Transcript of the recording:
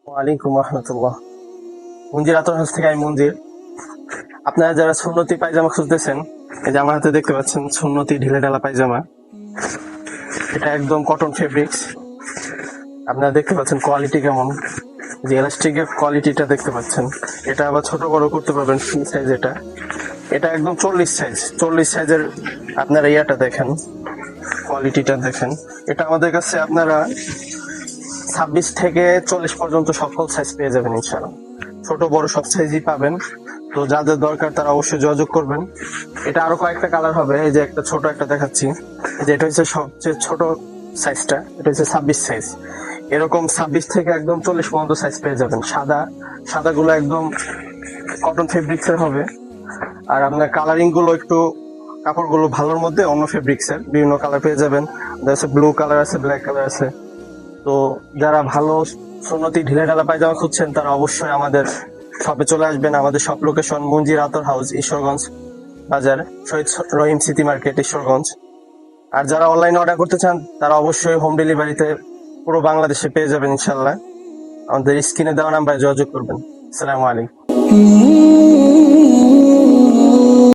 ওয়ালাইকুম রহমতুল্লাহ। মঞ্জির আতর হাউস থেকে আমি মঞ্জির। আপনারা যারা সুন্নতি পায়জামা খুঁজতেছেন, এই যে আমার হাতে দেখতে পাচ্ছেন সুন্নতি ঢিলে ঢালা পায়জামা। এটা একদম কটন ফেব্রিক্স। আপনারা দেখতে পাচ্ছেন কোয়ালিটি কেমন, যে এলাস্টিকের কোয়ালিটিটা দেখতে পাচ্ছেন। এটা আবার ছোট বড় করতে পারবেন, ফ্রি সাইজ। এটা এটা একদম 40 সাইজের। আপনারা ইয়াটা দেখেন, কোয়ালিটিটা দেখেন। এটা আমাদের কাছে আপনারা 26 থেকে 40 পর্যন্ত সকল সাইজ পেয়ে যাবেন ইনশাআল্লাহ। ছোট বড় সব সাইজই পাবেন। তো যাদের দরকার তারা অবশ্যই যোগাযোগ করবেন। এটা আরো কয়েকটা কালার হবে। এই যে একটা ছোট একটা দেখাচ্ছি, এই যে এটা হচ্ছে সবচেয়ে ছোট সাইজটা, এটা হচ্ছে 26 সাইজ। এরকম 26 থেকে একদম 40 পর্যন্ত সাইজ পেয়ে যাবেন। সাদাগুলো একদম কটন ফেব্রিক্স এর হবে। আর আপনার কালারিং গুলো একটু, কাপড়গুলো ভালোর মধ্যে অন্য ফেব্রিক্স এর বিভিন্ন কালার পেয়ে যাবেন। ব্লু কালার আছে, ব্ল্যাক কালার আছে। তো যারা ভালো সুন্নতি ঢিলে ঢালা পায়জামা খুঁজছেন তারা অবশ্যই আমাদের শপে চলে আসবেন। আমাদের শপ লোকেশন মঞ্জির আতর হাউস, ঈশ্বরগঞ্জ বাজার, শহীদ রহিম সিটি মার্কেট, ঈশ্বরগঞ্জ। আর যারা অনলাইনে অর্ডার করতে চান তারা অবশ্যই হোম ডেলিভারিতে পুরো বাংলাদেশে পেয়ে যাবেন ইনশাল্লাহ। আমাদের স্ক্রিনে দেওয়া নাম্বারে যোগাযোগ করবেন। আসসালামু আলাইকুম।